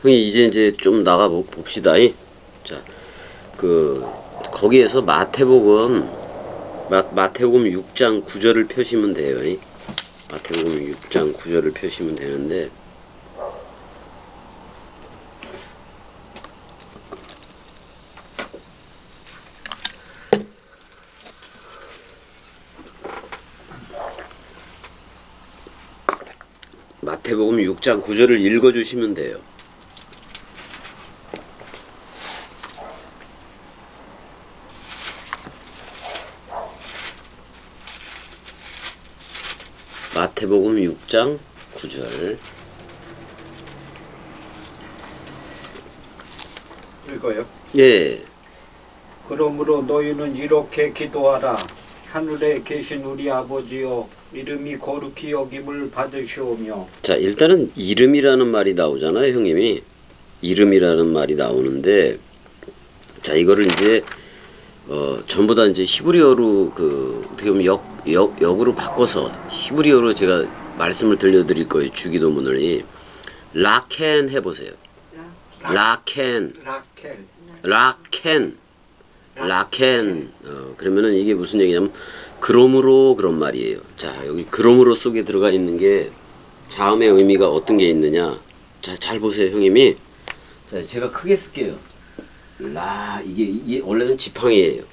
형이 이제 좀 나가 봅시다. 자, 거기에서 마태복음 6장 9절을 펴시면 돼요. 마태복음 6장 9절을 펴시면 되는데, 마태복음 6장 9절을 읽어주시면 돼요. 마태복음 6장 9절. 읽어요? 예. 그러므로 너희는 이렇게 기도하라. 하늘에 계신 우리 아버지여, 이름이 거룩히 여김을 받으시오며. 자, 일단은 이름이라는 말이 나오잖아요, 형님이. 이름이라는 말이 나오는데, 자, 이거를 이제 전부 다 이제 히브리어로 어떻게 보면 역으로 바꿔서 히브리어로 제가 말씀을 들려드릴 거예요. 주기도문을. 라켄 해보세요. 라켄. 그러면은 이게 무슨 얘기냐면 그러므로 그런 말이에요. 자, 여기 그러므로 속에 들어가 있는 게 자음의 의미가 어떤 게 있느냐. 자, 잘 보세요, 형님이. 자, 제가 크게 쓸게요. 이게 원래는 지팡이에요.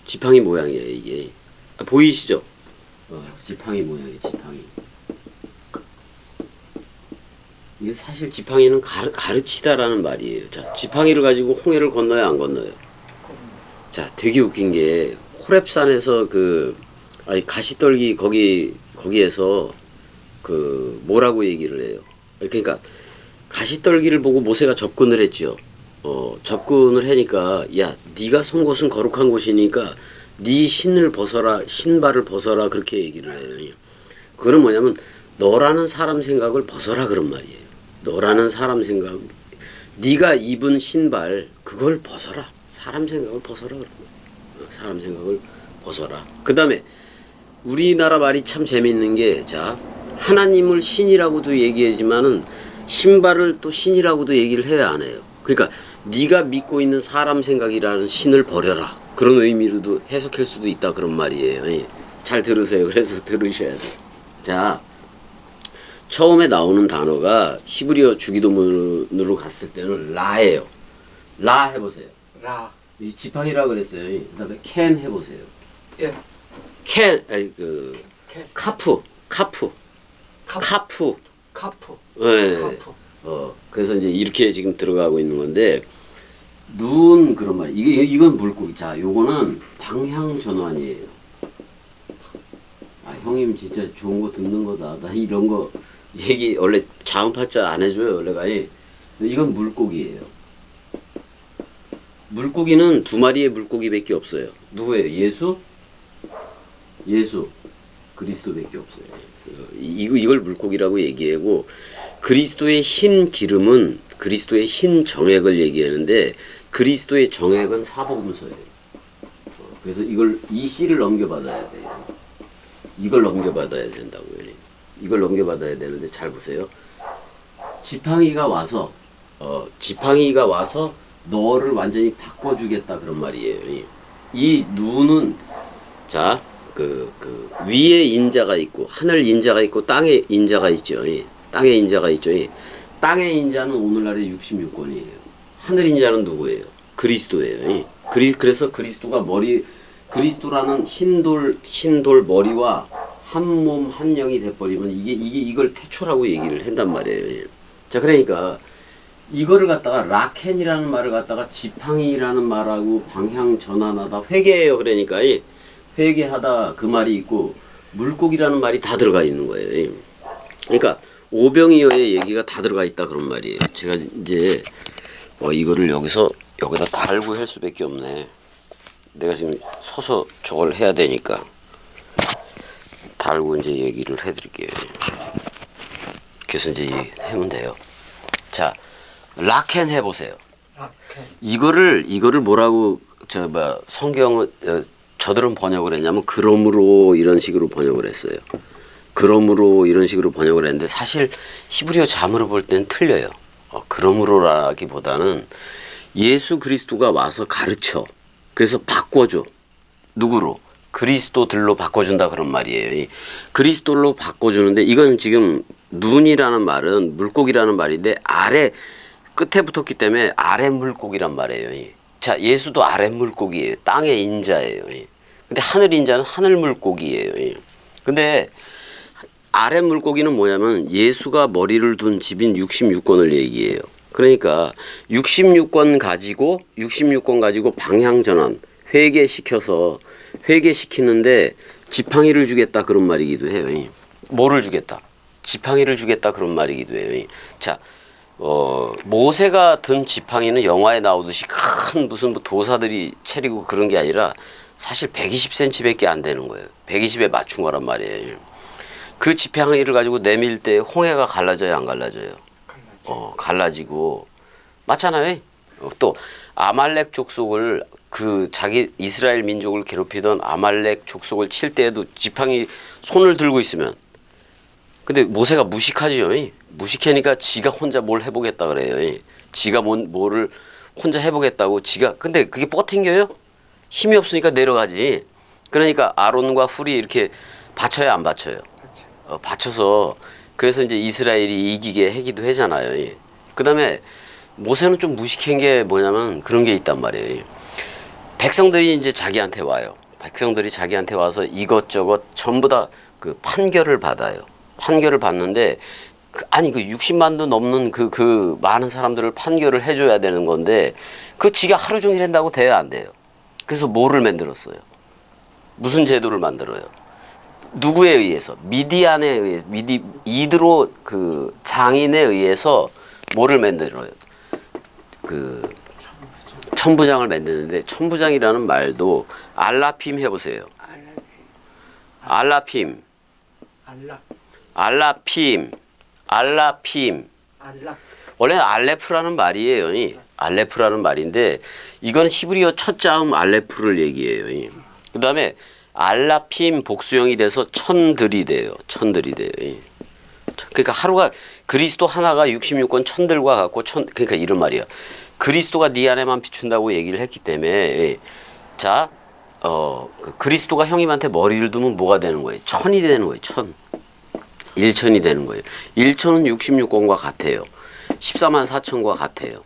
지팡이 모양이에요, 이게. 보이시죠? 지팡이 모양이에요, 지팡이. 이게 사실 지팡이는 가르치다라는 말이에요. 자, 지팡이를 가지고 홍해를 건너요, 안 건너요? 자, 되게 웃긴 게 호렙산에서 가시떨기 거기에서 뭐라고 얘기를 해요. 그러니까 가시떨기를 보고 모세가 접근을 했죠. 접근을 하니까, 야, 네가 선 곳은 거룩한 곳이니까 네 신발을 벗어라, 그렇게 얘기를 해요. 그건 뭐냐면 너라는 사람 생각을 벗어라, 그런 말이에요. 너라는 사람 생각, 네가 입은 신발 그걸 벗어라. 사람 생각을 벗어라, 그런 거예요. 사람 생각을 벗어라. 그 다음에 우리나라 말이 참 재밌는 게, 자, 하나님을 신이라고도 얘기하지만은 신발을 또 신이라고도 얘기를 해야 안 해요. 그러니까 네가 믿고 있는 사람 생각이라는 신을 버려라, 그런 의미로도 해석할 수도 있다, 그런 말이에요. 잘 들으세요. 그래서 들으셔야 돼요. 자, 처음에 나오는 단어가 히브리어 주기도문으로 갔을 때는 라예요. 라 해보세요. 라. 지팡이라 그랬어요. 그다음에 캔 해보세요. 예. 카프. 네. 카프. 그래서 이제 이렇게 지금 들어가고 있는 건데, 눈, 그런 말. 이건 물고기. 자, 요거는 방향 전환이에요. 형님 진짜 좋은 거 듣는 거다. 나 이런 거 얘기 원래 자음파자 안 해줘요, 원래가. 이건 물고기예요. 물고기는 두 마리의 물고기밖에 없어요. 누구예요? 예수, 그리스도밖에 없어요. 이걸 물고기라고 얘기하고, 그리스도의 흰 기름은 그리스도의 흰 정액을 얘기하는데, 그리스도의 정액은 사복음서예요. 그래서 이 씨를 넘겨받아야 돼요. 이걸 넘겨받아야 된다고요. 이걸 넘겨받아야 되는데, 잘 보세요. 지팡이가 와서 너를 완전히 바꿔주겠다, 그런 말이에요. 이 눈은, 자, 위에 인자가 있고 하늘 인자가 있고 땅에 인자가 있죠. 땅에 인자가 있죠. 땅의 인자는 오늘날의 66권이에요. 하늘 인자는 누구예요? 그리스도예요. 그래서 그리스도가 그리스도라는 흰돌 머리와 한 몸 한 영이 돼버리면 이걸 태초라고 얘기를 한단 말이에요. 자, 그러니까 이거를 갖다가 라켄이라는 말을 갖다가 지팡이라는 말하고 방향 전환하다 회개해요. 그러니까 회개하다 그 말이 있고, 물고기라는 말이 다 들어가 있는 거예요. 그러니까 오병이어의 얘기가 다 들어가 있다, 그런 말이에요. 제가 이제 이거를 여기다 달고 할 수밖에 없네. 내가 지금 서서 저걸 해야 되니까 달고 이제 얘기를 해드릴게요. 그래서 이제 하면 돼요. 자, 라켄 해보세요. 이거를 뭐라고 성경은 저들은 번역을 했냐면 그러므로 이런 식으로 번역을 했어요. 그러므로 이런 식으로 번역을 했는데, 사실 히브리어 자문으로 볼 때는 틀려요. 그러므로라기보다는 예수 그리스도가 와서 가르쳐. 그래서 바꿔줘. 누구로? 그리스도들로 바꿔준다 그런 말이에요. 이 그리스도로 바꿔주는데 이건 지금 눈이라는 말은 물고기라는 말인데 아래 끝에 붙었기 때문에 아래 물고기란 말이에요. 이. 자, 예수도 아래 물고기예요. 땅의 인자예요. 이. 근데 하늘 인자는 하늘 물고기예요. 이. 근데 아래 물고기는 뭐냐면 예수가 머리를 둔 집인 66권을 얘기해요. 그러니까 66권 가지고 방향 전환, 회개시키는데 지팡이를 주겠다 그런 말이기도 해요. 뭐를 주겠다? 지팡이를 주겠다 그런 말이기도 해요. 자, 모세가 든 지팡이는 영화에 나오듯이 큰 무슨 뭐 도사들이 차리고 그런 게 아니라 사실 120cm밖에 안 되는 거예요. 120에 맞춘 거란 말이에요. 그 지팡이를 가지고 내밀 때 홍해가 갈라져요, 안 갈라져요? 갈라지고 맞잖아요. 또 아말렉 족속을 그 자기 이스라엘 민족을 괴롭히던 아말렉 족속을 칠 때에도 지팡이 손을 들고 있으면 근데 모세가 무식하지요. 무식하니까 지가 혼자 뭘 해보겠다 그래요. 지가 뭐를 혼자 해보겠다고 지가 근데 그게 뻗팅겨요? 힘이 없으니까 내려가지. 그러니까 아론과 훌이 이렇게 받쳐야 안 받쳐요. 받쳐서 그래서 이제 이스라엘이 이기게 하기도 하잖아요. 그다음에 모세는 좀 무식한 게 뭐냐면 그런 게 있단 말이에요. 백성들이 이제 자기한테 와요. 백성들이 자기한테 와서 이것저것 전부 다 그 판결을 받아요. 판결을 받는데 그 60만도 넘는 그 많은 사람들을 판결을 해줘야 되는 건데 그 지가 하루 종일 한다고 돼야 안 돼요. 그래서 뭐를 만들었어요? 무슨 제도를 만들어요? 누구에 의해서? 미디안에 의해서, 이드로 그 장인에 의해서 뭐를 만들어요? 그 천부장을 만드는데 천부장이라는 말도 알라핌 해보세요. 알라핌. 원래 알레프라는 말이에요. 알레프라는 말인데 이건 히브리어 첫 자음 알레프를 얘기해요. 그 다음에 알라핌 복수형이 돼서 천들이 돼요. 그러니까 하루가 그리스도 하나가 66권 천들과 같고 그러니까 이런 말이에요. 그리스도가 네 안에만 비춘다고 얘기를 했기 때문에 자, 그리스도가 형님한테 머리를 두면 뭐가 되는 거예요? 천이 되는 거예요. 일천이 되는 거예요. 1천은 66권과 같아요. 14만 4천과 같아요.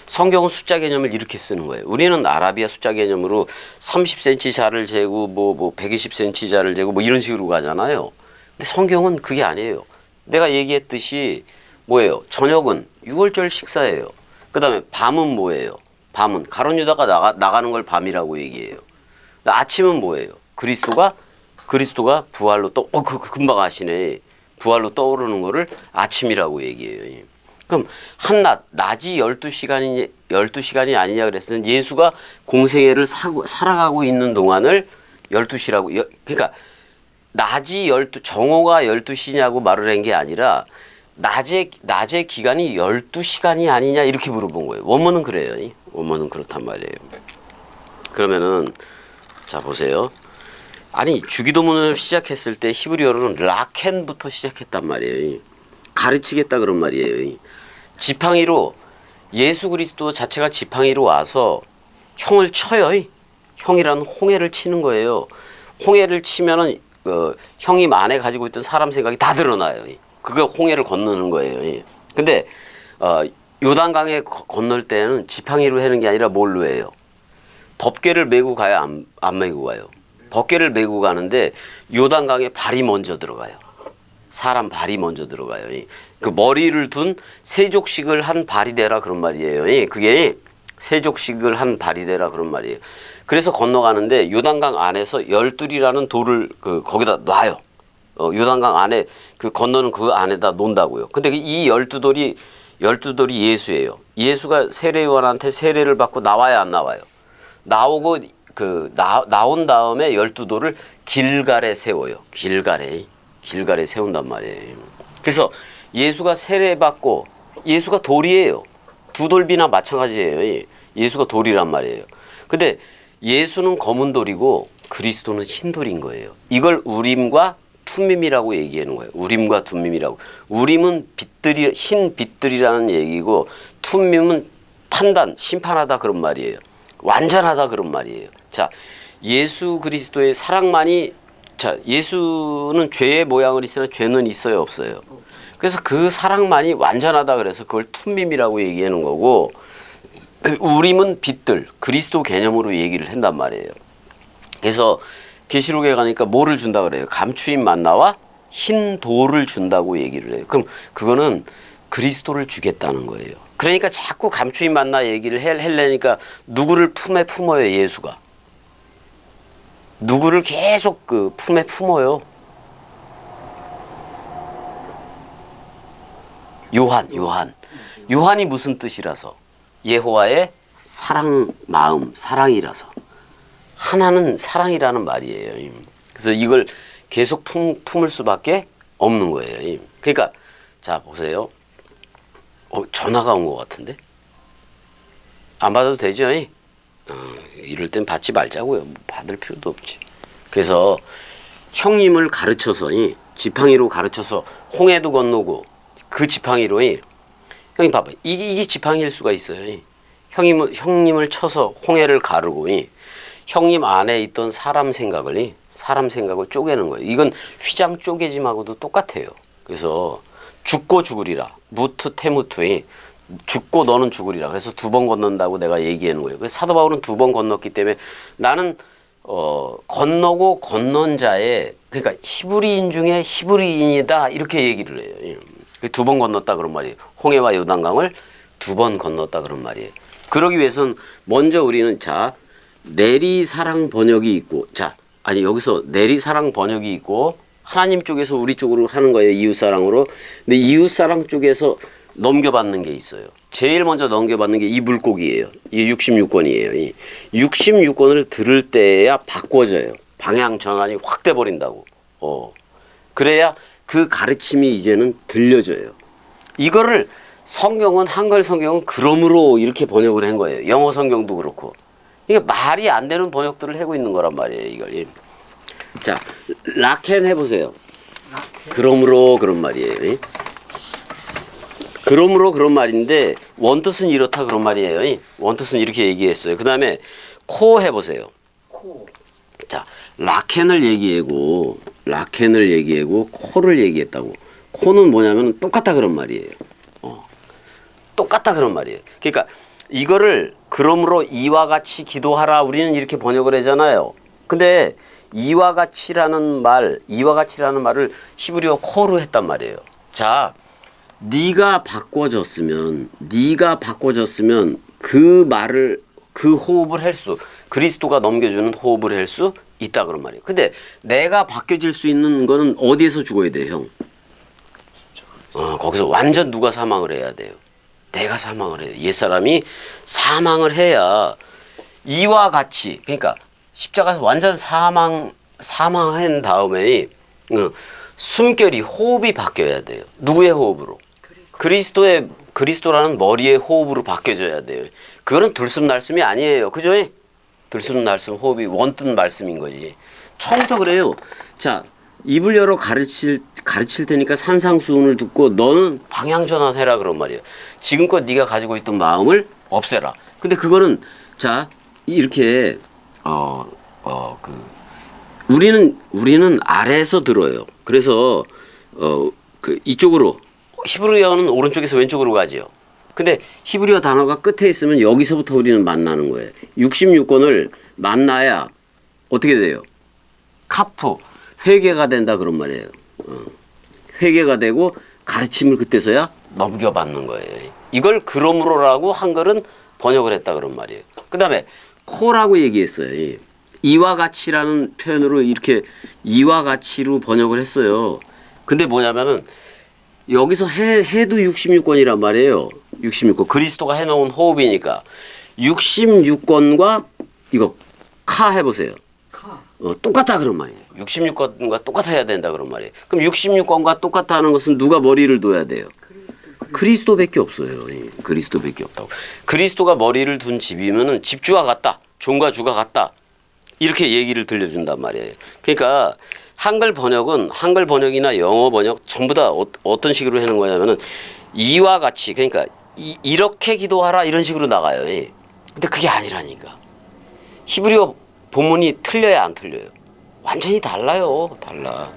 성경은 숫자 개념을 이렇게 쓰는 거예요. 우리는 아라비아 숫자 개념으로 30cm 자를 재고 뭐 120cm 자를 재고 뭐 이런 식으로 가잖아요. 근데 성경은 그게 아니에요. 내가 얘기했듯이 뭐예요? 저녁은 6월절 식사예요. 그 다음에 밤은 뭐예요? 밤은 가룟 유다가 나가는 걸 밤이라고 얘기해요. 아침은 뭐예요? 그리스도가 부활로 금방 아시네. 부활로 떠오르는 거를 아침이라고 얘기해요. 그럼 낮이 12시간이 아니냐 그랬을 때 예수가 공생애를 살아가고 있는 동안을 12시라고 그러니까 낮이 정오가 12시냐고 말을 한 게 아니라 낮의 기간이 12시간이 아니냐 이렇게 물어본 거예요. 원문은 그래요. 원문은 그렇단 말이에요. 그러면은 자 보세요. 주기도문을 시작했을 때 히브리어로는 라켄부터 시작했단 말이에요. 가르치겠다 그런 말이에요. 지팡이로 예수 그리스도 자체가 지팡이로 와서 형을 쳐요. 형이라는 홍해를 치는 거예요. 홍해를 치면은 형님 안에 가지고 있던 사람 생각이 다 드러나요. 그거 홍해를 건너는 거예요. 근데 요단강에 건널 때는 지팡이로 하는 게 아니라 뭘로 해요? 법궤를 메고 가요? 안 메고 가요? 법궤를 메고 가는데 요단강에 발이 먼저 들어가요. 사람 발이 먼저 들어가요. 그 머리를 둔 세족식을 한 발이 되라 그런 말이에요. 그게 세족식을 한 발이 되라 그런 말이에요. 그래서 건너가는데 요단강 안에서 열둘이라는 돌을 거기다 놔요. 요단강 안에 건너는 그 안에다 놓는다고요. 근데 이 12돌이 예수예요. 예수가 세례요한한테 세례를 받고 나와야 안 나와요? 나오고 나온 다음에 12돌을 길갈에 세워요. 길갈에 세운단 말이에요. 그래서 예수가 세례받고 예수가 돌이에요. 두 돌비나 마찬가지예요. 예수가 돌이란 말이에요. 근데 예수는 검은 돌이고 그리스도는 흰 돌인 거예요. 이걸 우림과 투밈이라고 얘기하는 거예요. 우림과 둠밈이라고. 우림은 빛들이 흰 빛들이라는 얘기고 투밈은 판단, 심판하다 그런 말이에요. 완전하다 그런 말이에요. 자, 예수 그리스도의 사랑만이 자, 예수는 죄의 모양을 있으나 죄는 있어요, 없어요? 그래서 그 사랑만이 완전하다 그래서 그걸 툰밈이라고 얘기하는 거고 우림은 빛들, 그리스도 개념으로 얘기를 한단 말이에요. 그래서 계시록에 가니까 뭐를 준다 그래요? 감추인 만나와 흰 돌을 준다고 얘기를 해요. 그럼 그거는 그리스도를 주겠다는 거예요. 그러니까 자꾸 감추인 만나 얘기를 하려니까 누구를 품에 품어요, 예수가. 누구를 계속 그 품에 품어요. 요한이 무슨 뜻이라서? 여호와의 사랑 마음, 사랑이라서. 하나는 사랑이라는 말이에요. 그래서 이걸 계속 품을 수밖에 없는 거예요. 그러니까 자 보세요. 전화가 온 것 같은데? 안 받아도 되죠? 이럴 땐 받지 말자고요. 받을 필요도 없지. 그래서 형님을 가르쳐서 지팡이로 가르쳐서 홍해도 건너고 그 지팡이로 형님 봐봐. 이게 지팡이일 수가 있어요. 형님을 쳐서 홍해를 가르고 형님 안에 있던 사람 생각을 쪼개는 거예요. 이건 휘장 쪼개짐하고도 똑같아요. 그래서 죽고 죽으리라. 무트 테무트. 죽고 너는 죽으리라. 그래서 2번 건넌다고 내가 얘기하는 거예요. 그래서 사도 바울은 2번 건넜기 때문에 나는 건너고 건넌 자의 그러니까 히브리인 중에 히브리인이다 이렇게 얘기를 해요. 2번 건넜다 그런 말이에요. 홍해와 요단강을 2번 건넜다 그런 말이에요. 그러기 위해서는 먼저 우리는 자 내리사랑 번역이 있고 여기서 내리사랑 번역이 있고 하나님 쪽에서 우리 쪽으로 하는 거예요. 이웃사랑으로. 근데 이웃사랑 쪽에서 넘겨받는 게 있어요. 제일 먼저 넘겨받는 게 이 물고기예요. 이게 66권이에요. 이 66권을 들을 때야 바꿔져요. 방향 전환이 확 돼버린다고. 그래야 그 가르침이 이제는 들려져요. 이거를 성경은 한글 성경은 그러므로 이렇게 번역을 한 거예요. 영어 성경도 그렇고. 이게 말이 안 되는 번역들을 하고 있는 거란 말이에요. 이걸. 자, 라켄 해보세요. 그러므로 그런 말이에요. 그러므로 그런 말인데 원뜻은 이렇다 그런 말이에요. 원뜻은 이렇게 얘기했어요. 그 다음에 코 해보세요. 자, 라켄을 얘기하고 코를 얘기했다고. 코는 뭐냐면 똑같다 그런 말이에요. 똑같다 그런 말이에요. 그러니까 이거를 그러므로 이와 같이 기도하라 우리는 이렇게 번역을 하잖아요. 근데 이와 같이라는 말을 히브리어 코로 했단 말이에요. 자, 네가 바꿔졌으면 그 말을 그 호흡을 할 수 그리스도가 넘겨주는 호흡을 할 수 있다 그런 말이에요. 근데 내가 바뀌어질 수 있는 거는 어디에서 죽어야 돼요, 형? 거기서 완전 누가 사망을 해야 돼요. 내가 사망을 해요. 옛사람이 사망을 해야 이와 같이 그러니까 십자가에서 완전 사망한 다음에 숨결이 호흡이 바뀌어야 돼요. 누구의 호흡으로? 그리스도라는 머리의 호흡으로 바뀌어져야 돼요. 그거는 들숨날숨이 아니에요. 그죠? 들숨날숨 호흡이 원뜻 말씀인 거지. 처음부터 그래요. 자, 입을 열어 가르칠 테니까 산상수훈을 듣고 너는 방향 전환해라 그런 말이에요. 지금껏 네가 가지고 있던 마음을 없애라. 근데 그거는 자 이렇게 우리는 아래에서 들어요. 그래서 그 이쪽으로 히브리어는 오른쪽에서 왼쪽으로 가지요. 근데 히브리어 단어가 끝에 있으면 여기서부터 우리는 만나는 거예요. 66권을 만나야 어떻게 돼요? 카프 회개가 된다 그런 말이에요. 회개가 되고 가르침을 그때서야 넘겨받는 거예요. 이걸 그러므로라고 한글은 번역을 했다 그런 말이에요. 그 다음에 코라고 얘기했어요. 이와 같이라는 표현으로 이렇게 이와 같이로 번역을 했어요. 근데 뭐냐면은 여기서 해도 66권이란 말이에요. 66권 그리스도가 해놓은 호흡이니까 66권과 이거 카 해보세요. 똑같다 그런 말이에요. 66권과 똑같아야 된다 그런 말이에요. 그럼 66권과 똑같다는 것은 누가 머리를 둬야 돼요? 그리스도밖에 없어요. 그리스도밖에 없다고. 그리스도가 머리를 둔 집이면은 집주가 같다. 종과 주가 같다. 이렇게 얘기를 들려준단 말이에요. 그러니까 한글 번역이나 영어 번역 전부 다 어떤 식으로 하는 거냐면은 이와 같이 그러니까 이렇게 기도하라 이런 식으로 나가요. 예. 근데 그게 아니라니까. 히브리어 본문이 틀려요, 안 틀려요? 완전히 달라요. 달라.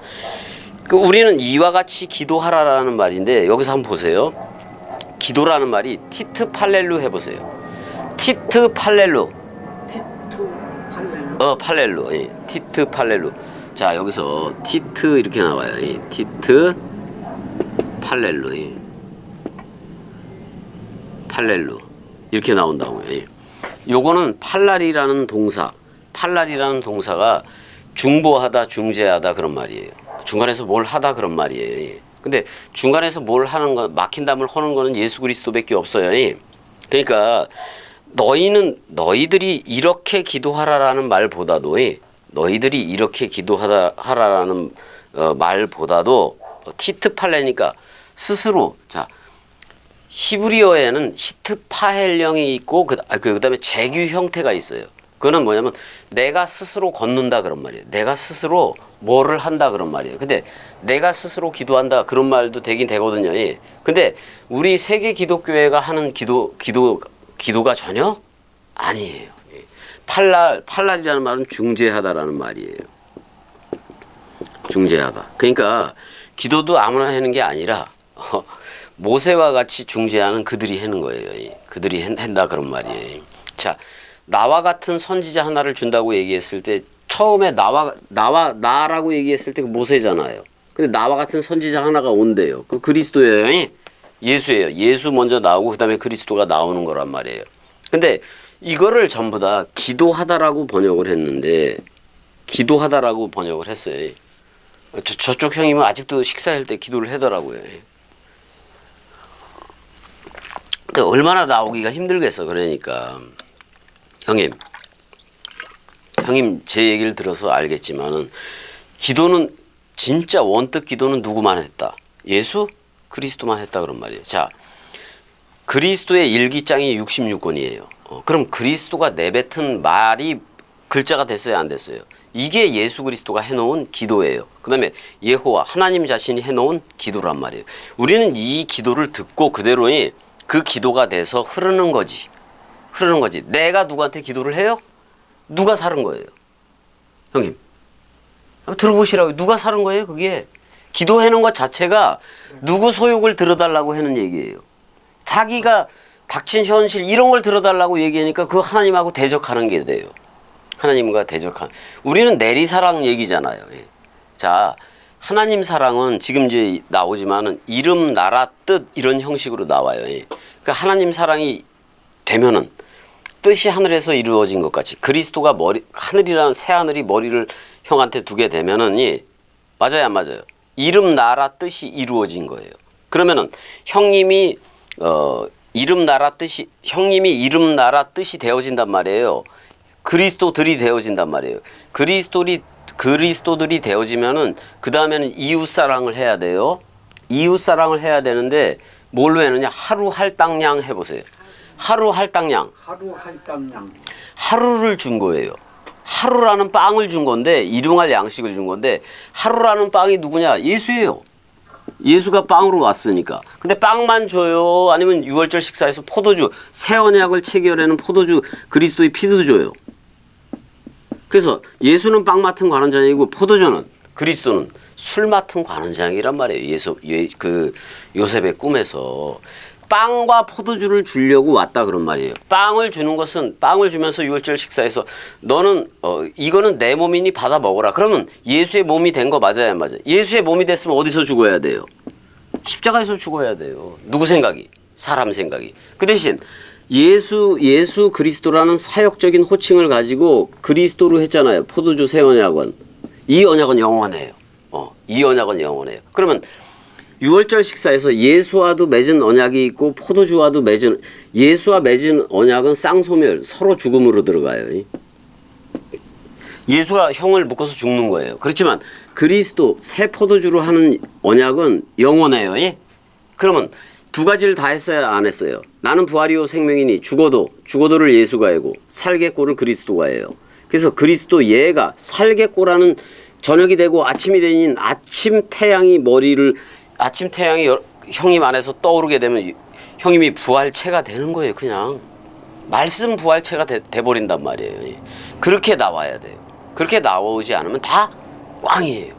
그 우리는 이와 같이 기도하라라는 말인데 여기서 한번 보세요. 기도라는 말이 티트 팔렐루 해보세요. 티트 팔렐루. 티투 팔렐루. 팔렐루. 예. 티트 팔렐루. 자, 여기서 티트 이렇게 나와요. 예. 티트 팔렐루. 예. 팔렐루. 이렇게 나온다고요. 예. 요거는 팔랄이라는 동사가 중보하다, 중재하다 그런 말이에요. 중간에서 뭘 하다 그런 말이에요. 예. 근데 중간에서 뭘 하는 거, 막힌 담을 하는 거는 예수 그리스도밖에 없어요. 예. 그러니까 너희들이 이렇게 기도하라라는 말보다도 너희들이 이렇게 기도하라라는 말보다도 티트팔레니까 스스로 자 히브리어에는 히트파헬령이 있고 그다음에 재규 형태가 있어요. 그거는 뭐냐면 내가 스스로 걷는다 그런 말이에요. 내가 스스로 뭐를 한다 그런 말이에요. 근데 내가 스스로 기도한다 그런 말도 되긴 되거든요. 예. 근데 우리 세계 기독교회가 하는 기도가 전혀 아니에요. 예. 팔랄이라는 말은 중재하다라는 말이에요. 중재하다. 그러니까 기도도 아무나 하는 게 아니라 모세와 같이 중재하는 그들이 하는 거예요. 예. 그들이 한다 그런 말이에요. 자, 나와 같은 선지자 하나를 준다고 얘기했을 때 처음에 나라고 얘기했을 때 그 모세잖아요. 근데 나와 같은 선지자 하나가 온대요. 그 그리스도예요. 예. 예수예요. 예수 먼저 나오고 그다음에 그리스도가 나오는 거란 말이에요. 근데 이거를 전부 다 기도하다라고 번역을 했는데 기도하다라고 번역을 했어요. 저쪽 형님은 아직도 식사할 때 기도를 하더라고요. 그러니까 얼마나 나오기가 힘들겠어. 그러니까 형님 제 얘기를 들어서 알겠지만은 기도는 진짜 원뜻 기도는 누구만 했다? 예수 그리스도만 했다 그런 말이에요. 자, 그리스도의 일기장이 66권이에요. 그럼 그리스도가 내뱉은 말이 글자가 됐어요, 안 됐어요? 이게 예수 그리스도가 해놓은 기도예요. 그 다음에 예호와 하나님 자신이 해놓은 기도란 말이에요. 우리는 이 기도를 듣고 그대로 그 기도가 돼서 흐르는 거지. 내가 누구한테 기도를 해요? 누가 사는 거예요? 형님 한번 들어보시라고. 누가 사는 거예요? 그게 기도해놓은 것 자체가 누구 소욕을 들어달라고 하는 얘기예요. 자기가 닥친 현실 이런 걸 들어달라고 얘기하니까 그 하나님하고 대적하는 게 돼요. 하나님과 대적한. 우리는 내리사랑 얘기잖아요. 예. 자, 하나님 사랑은 지금 이제 나오지만은 이름, 나라, 뜻 이런 형식으로 나와요. 예. 그러니까 하나님 사랑이 되면은 뜻이 하늘에서 이루어진 것 같이 그리스도가 하늘이라는 새 하늘이 머리를 형한테 두게 되면은 맞아요, 안 맞아요? 이름, 나라, 뜻이 이루어진 거예요. 그러면은 형님이 이름, 나라, 뜻이 되어진단 말이에요. 그리스도들이 되어진단 말이에요. 그리스도들이 되어지면은 그 다음에는 이웃 사랑을 해야 돼요. 이웃 사랑을 해야 되는데 뭘로 해느냐? 하루 할당량 해보세요. 하루 할당량. 하루를 준 거예요. 하루라는 빵을 준 건데 일용할 양식을 준 건데 하루라는 빵이 누구냐? 예수예요. 예수가 빵으로 왔으니까. 근데 빵만 줘요? 아니면 6월절 식사에서 포도주, 새 언약을 체결하는 포도주, 그리스도의 피도 줘요. 그래서 예수는 빵 맡은 관원장이고 포도주는 그리스도는 술 맡은 관원장이란 말이에요. 요셉의 꿈에서 빵과 포도주를 주려고 왔다 그런 말이에요. 빵을 주는 것은 빵을 주면서 6월절 식사에서 너는 이거는 내 몸이니 받아 먹어라. 그러면 예수의 몸이 된 거 맞아요, 안 맞아요? 예수의 몸이 됐으면 어디서 죽어야 돼요? 십자가에서 죽어야 돼요. 누구 생각이? 사람 생각이. 그 대신 예수 그리스도라는 사역적인 호칭을 가지고 그리스도로 했잖아요. 포도주 새 언약은. 이 언약은 영원해요. 이 언약은 영원해요. 그러면 6월절 식사에서 예수와도 맺은 언약이 있고 포도주와도 예수와 맺은 언약은 쌍소멸, 서로 죽음으로 들어가요. 예수가 형을 묶어서 죽는 거예요. 그렇지만 그리스도 새 포도주로 하는 언약은 영원해요. 그러면 두 가지를 다 했어요, 안 했어요? 나는 부활이요 생명이니 죽어도를 예수가 해고 살겠고를 그리스도가 해요. 그래서 그리스도 얘가 살겠고라는 저녁이 되고 아침이 되니 아침 태양이 형님 안에서 떠오르게 되면 형님이 부활체가 되는 거예요. 그냥 말씀 부활체가 돼버린단 말이에요. 그렇게 나와야 돼요. 그렇게 나오지 않으면 다 꽝이에요.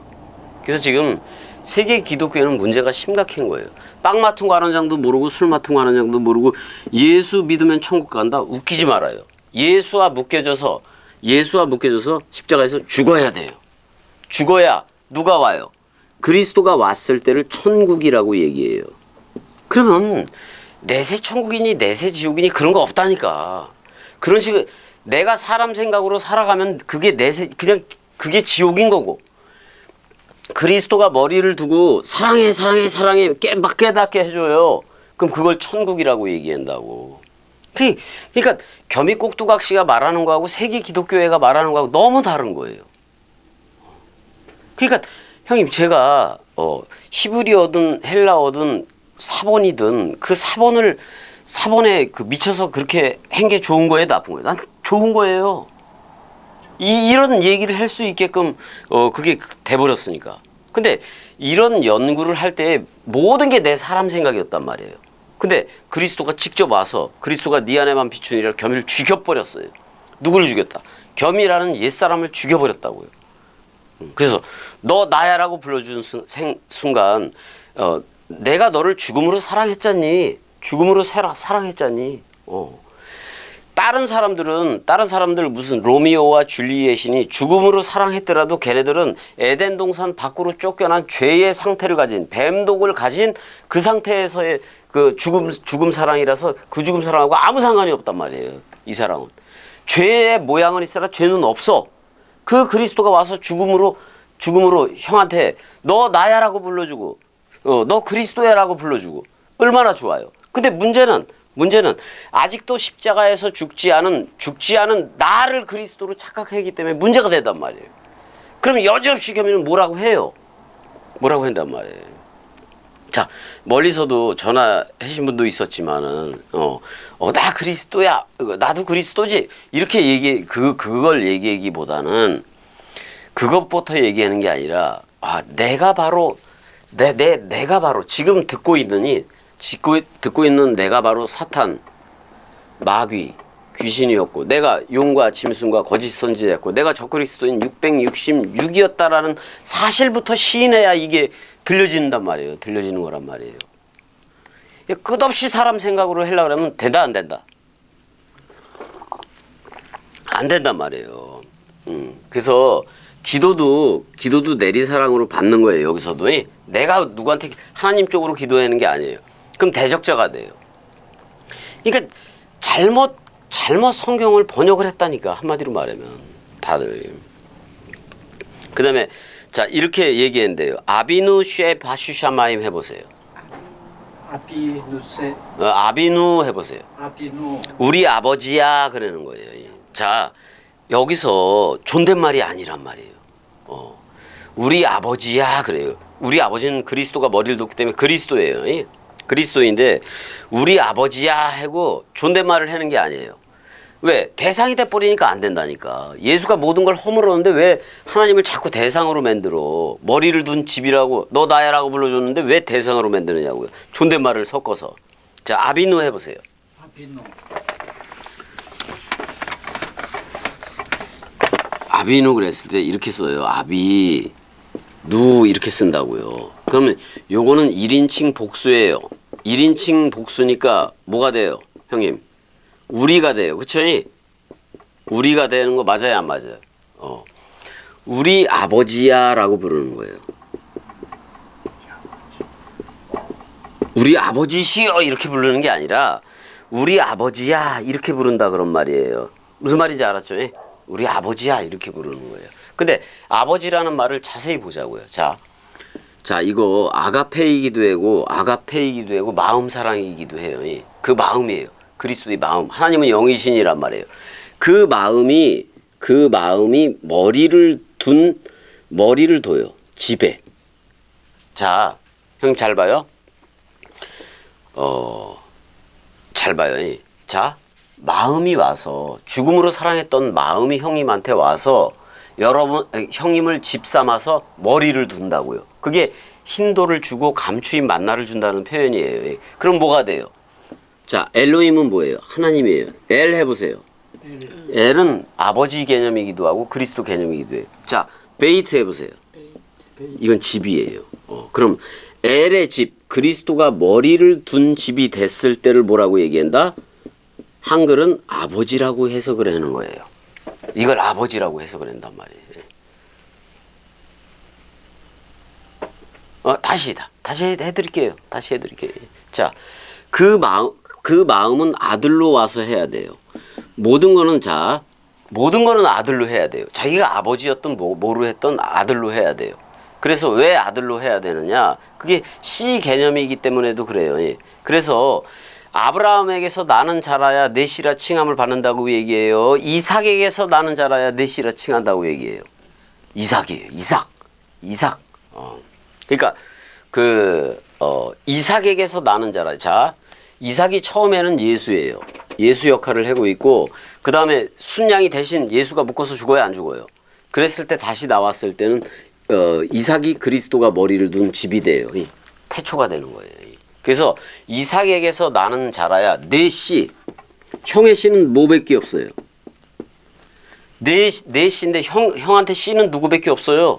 그래서 지금 세계 기독교에는 문제가 심각한 거예요. 빵 맡은 거 하는 장도 모르고 술 맡은 거 하는 장도 모르고 예수 믿으면 천국 간다? 웃기지 말아요. 예수와 묶여져서 십자가에서 죽어야 돼요. 죽어야 누가 와요? 그리스도가 왔을 때를 천국이라고 얘기해요. 그러면 내세 천국이니 내세 지옥이니 그런 거 없다니까. 그런 식으로 내가 사람 생각으로 살아가면 그게 그냥 그게 지옥인 거고, 그리스도가 머리를 두고 사랑해 막 깨닫게 해줘요. 그럼 그걸 천국이라고 얘기한다고. 그러니까 겸이꼭두각시가 말하는 거하고 세계 기독교회가 말하는 거하고 너무 다른 거예요. 그러니까 형님, 제가 히브리어든 헬라어든 사본이든 그 사본에 그 미쳐서 그렇게 한 게 좋은 거예요, 나쁜 거예요? 난 좋은 거예요. 이런 얘기를 할 수 있게끔 그게 돼버렸으니까. 근데 이런 연구를 할 때 모든 게 내 사람 생각이었단 말이에요. 근데 그리스도가 직접 와서 그리스도가 네 안에만 비추니라 겸이를 죽여버렸어요. 누구를 죽였다? 겸이라는 옛사람을 죽여버렸다고요. 그래서 너 나야라고 불러준 순간 내가 너를 죽음으로 사랑했잖니. 죽음으로 사랑했잖니. 다른 사람들 무슨 로미오와 줄리엣이니 죽음으로 사랑했더라도 걔네들은 에덴 동산 밖으로 쫓겨난 죄의 상태를 가진, 뱀독을 가진 그 상태에서의 그 죽음 사랑이라서 그 죽음 사랑하고 아무 상관이 없단 말이에요. 이 사랑은 죄의 모양은 있으나 죄는 없어. 그 그리스도가 와서 죽음으로 형한테 너 나야라고 불러주고 너 그리스도야라고 불러주고 얼마나 좋아요. 근데 문제는 아직도 십자가에서 죽지 않은 나를 그리스도로 착각하기 때문에 문제가 된단 말이에요. 그럼 여지없이 겸이는 뭐라고 해요? 뭐라고 한단 말이에요. 자, 멀리서도 전화하신 분도 있었지만은 나 그리스도야, 나도 그리스도지, 이렇게 그걸 얘기하기보다는 그것부터 얘기하는 게 아니라 내가 바로 내가 바로 지금 듣고 있는 내가 바로 사탄, 마귀, 귀신이었고, 내가 용과 짐승과 거짓 선지자였고, 내가 적그리스도인 666이었다라는 사실부터 시인해야 이게 들려지는 거란 말이에요. 끝없이 사람 생각으로 하려고 그러면 된다, 안 된다? 안 된단 말이에요. 그래서 기도도 내리사랑으로 받는 거예요. 여기서도 내가 누구한테 하나님 쪽으로 기도하는 게 아니에요. 그럼 대적자가 돼요. 그러니까 잘못 성경을 번역을 했다니까, 한마디로 말하면 다들. 그 다음에 자, 이렇게 얘기했는데요. 아비누 쉐 바슈샤마임 해보세요. 아비누 해보세요. 아비누. 우리 아버지야 그러는 거예요. 자, 여기서 존댓말이 아니란 말이에요. 우리 아버지야 그래요. 우리 아버지는 그리스도가 머리를 뒀기 때문에 그리스도예요. 그리스도인데 우리 아버지야 하고 존댓말을 하는 게 아니에요. 왜? 대상이 돼버리니까 안 된다니까. 예수가 모든 걸 허물었는데 왜 하나님을 자꾸 대상으로 만들어? 머리를 둔 집이라고 너 나야라고 불러줬는데 왜 대상으로 만드느냐고요. 존댓말을 섞어서. 자, 아비누 해보세요. 아비누 그랬을 때 이렇게 써요. 아비 누 이렇게 쓴다고요. 그러면 요거는 1인칭 복수예요. 1인칭 복수니까 뭐가 돼요? 형님, 우리가 돼요. 그쵸? 우리가 되는 거 맞아요, 안 맞아요? 우리 아버지야 라고 부르는 거예요. 우리 아버지시여 이렇게 부르는 게 아니라 우리 아버지야 이렇게 부른다 그런 말이에요. 무슨 말인지 알았죠? 우리 아버지야 이렇게 부르는 거예요. 근데 아버지라는 말을 자세히 보자고요. 자, 이거 아가페이기도 하고 마음 사랑이기도 해요. 그 마음이에요. 그리스도의 마음. 하나님은 영이신이란 말이에요. 그 마음이 머리를 둬요. 집에. 자, 형 잘 봐요. 잘 봐요. 자, 마음이 와서 죽음으로 사랑했던 마음이 형님한테 와서 형님을 집 삼아서 머리를 둔다고요. 그게 힌도를 주고 감추인 만나를 준다는 표현이에요. 그럼 뭐가 돼요? 자, 엘로힘은 뭐예요? 하나님이에요. 엘 해보세요. 엘은 아버지 개념이기도 하고 그리스도 개념이기도 해요. 자, 베이트 해보세요. 이건 집이에요. 그럼 엘의 집, 그리스도가 머리를 둔 집이 됐을 때를 뭐라고 얘기한다? 한글은 아버지라고 해석을 하는 거예요. 이걸 아버지라고 해석을 한단 말이에요. 다시 해드릴게요. 자, 그 마음은 아들로 와서 해야 돼요. 모든 거는 아들로 해야 돼요. 자기가 아버지였던 뭐로 했던 아들로 해야 돼요. 그래서 왜 아들로 해야 되느냐? 그게 씨 개념이기 때문에도 그래요. 예. 그래서 아브라함에게서 나는 자라야 내 씨라 칭함을 받는다고 얘기해요. 이삭에게서 나는 자라야 내 씨라 칭한다고 얘기해요. 이삭이에요. 이삭. 그러니까 이삭에게서 나는 자라. 자, 이삭이 처음에는 예수예요. 예수 역할을 하고 있고 그 다음에 순양이 대신 예수가 묶어서 죽어요, 안 죽어요? 그랬을 때 다시 나왔을 때는 이삭이 그리스도가 머리를 둔 집이 돼요. 태초가 되는 거예요. 그래서 이삭에게서 나는 자라야 내 씨, 형의 씨는 뭐밖에 없어요. 내 씨인데 형한테 씨는 누구밖에 없어요.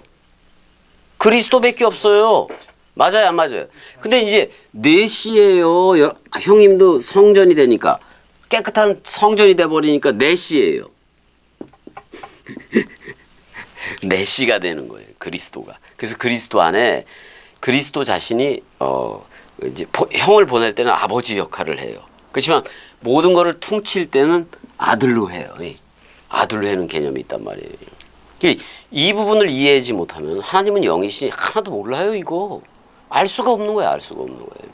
그리스도밖에 없어요. 맞아요, 안 맞아요? 근데 이제 내 씨예요. 형님도 성전이 되니까 깨끗한 성전이 돼 버리니까 내 씨예요. 내 씨가 되는 거예요. 그리스도가. 그래서 그리스도 안에 그리스도 자신이 이제 형을 보낼 때는 아버지 역할을 해요. 그렇지만 모든 거를 퉁칠 때는 아들로 해요. 아들로 하는 개념이 있단 말이에요. 이 부분을 이해하지 못하면 하나님은 영이시 하나도 몰라요. 이거 알 수가 없는 거야. 알 수가 없는 거예요.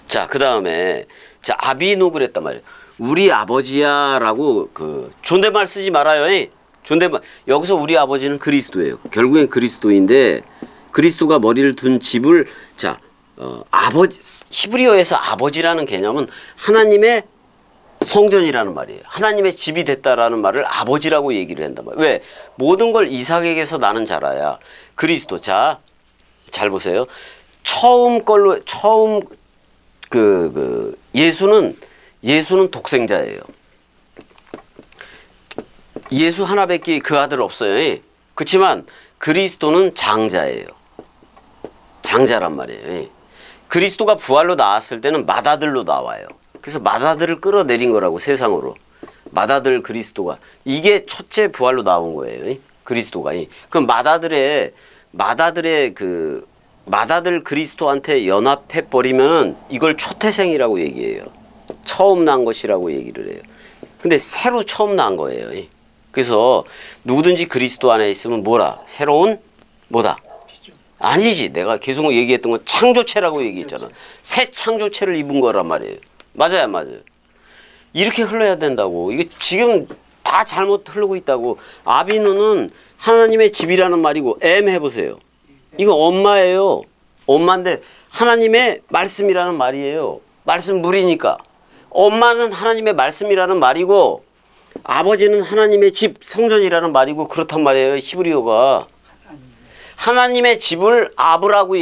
자, 그 다음에 자, 아비누 그랬단 말이에요. 우리 아버지야라고 존댓말 쓰지 말아요. 존댓말. 여기서 우리 아버지는 그리스도예요. 결국엔 그리스도인데 그리스도가 머리를 둔 집을 아버지, 히브리어에서 아버지라는 개념은 하나님의 성전이라는 말이에요. 하나님의 집이 됐다라는 말을 아버지라고 얘기를 한단 말이에요. 왜? 모든 걸 이삭에게서 나는 자라야 그리스도. 자, 잘 보세요. 처음 예수는 독생자예요. 예수 하나밖에 그 아들 없어요. 그렇지만 그리스도는 장자예요. 장자란 말이에요. 그리스도가 부활로 나왔을 때는 맏아들로 나와요. 그래서 맏아들을 끌어내린 거라고 세상으로. 맏아들 그리스도가. 이게 첫째 부활로 나온 거예요. 그리스도가. 그럼 맏아들 그리스도한테 연합해 버리면 이걸 초태생이라고 얘기해요. 처음 난 것이라고 얘기를 해요. 근데 새로 처음 난 거예요. 그래서 누구든지 그리스도 안에 있으면 새로운 뭐다? 아니지. 내가 계속 얘기했던 건 창조체라고 얘기했잖아. 새 창조체를 입은 거란 말이에요. 맞아요, 안 맞아요? 이렇게 흘러야 된다고. 이게 지금 다 잘못 흐르고 있다고. 아비누는 하나님의 집이라는 말이고, 해보세요. 이거 엄마예요. 엄마인데 하나님의 말씀이라는 말이에요. 말씀 물이니까. 엄마는 하나님의 말씀이라는 말이고 아버지는 하나님의 집, 성전이라는 말이고 그렇단 말이에요. 히브리어가. 하나님의 집을 아버지라고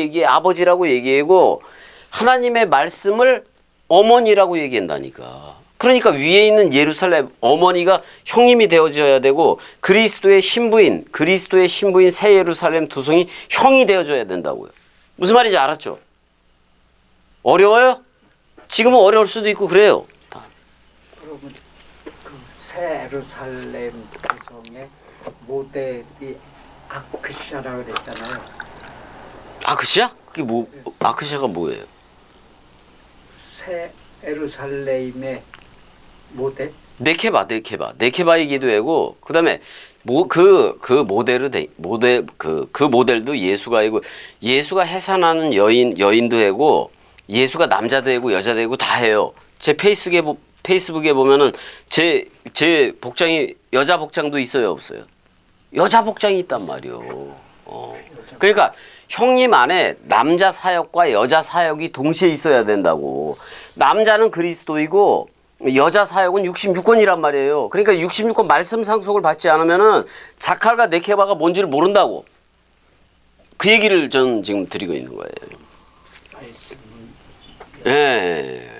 얘기하고 하나님의 말씀을 어머니라고 얘기한다니까. 그러니까 위에 있는 예루살렘 어머니가 형님이 되어줘야 되고 그리스도의 신부인 새 예루살렘 두성이 형이 되어줘야 된다고요. 무슨 말인지 알았죠? 어려워요? 지금은 어려울 수도 있고 그래요. 그러면 새 예루살렘 두성의 모델이 아크시아라고 그랬잖아요. 아크시아? 그게 아크시아가 뭐예요? 새 예루살렘의 모델? 네케바이기도 하고 그다음에 그 모델도 예수가 있고 예수가 해산하는 여인도 하고 예수가 남자도 하고 여자도 하고 다 해요. 제 페이스북에 보면은 제 복장이 여자 복장도 있어요, 없어요? 여자 복장이 있단 말이요. 그러니까 형님 안에 남자 사역과 여자 사역이 동시에 있어야 된다고. 남자는 그리스도이고 여자 사역은 66권이란 말이에요. 그러니까 66권 말씀 상속을 받지 않으면은 자칼과 네케바가 뭔지를 모른다고. 그 얘기를 저는 지금 드리고 있는 거예요. 말씀은 예.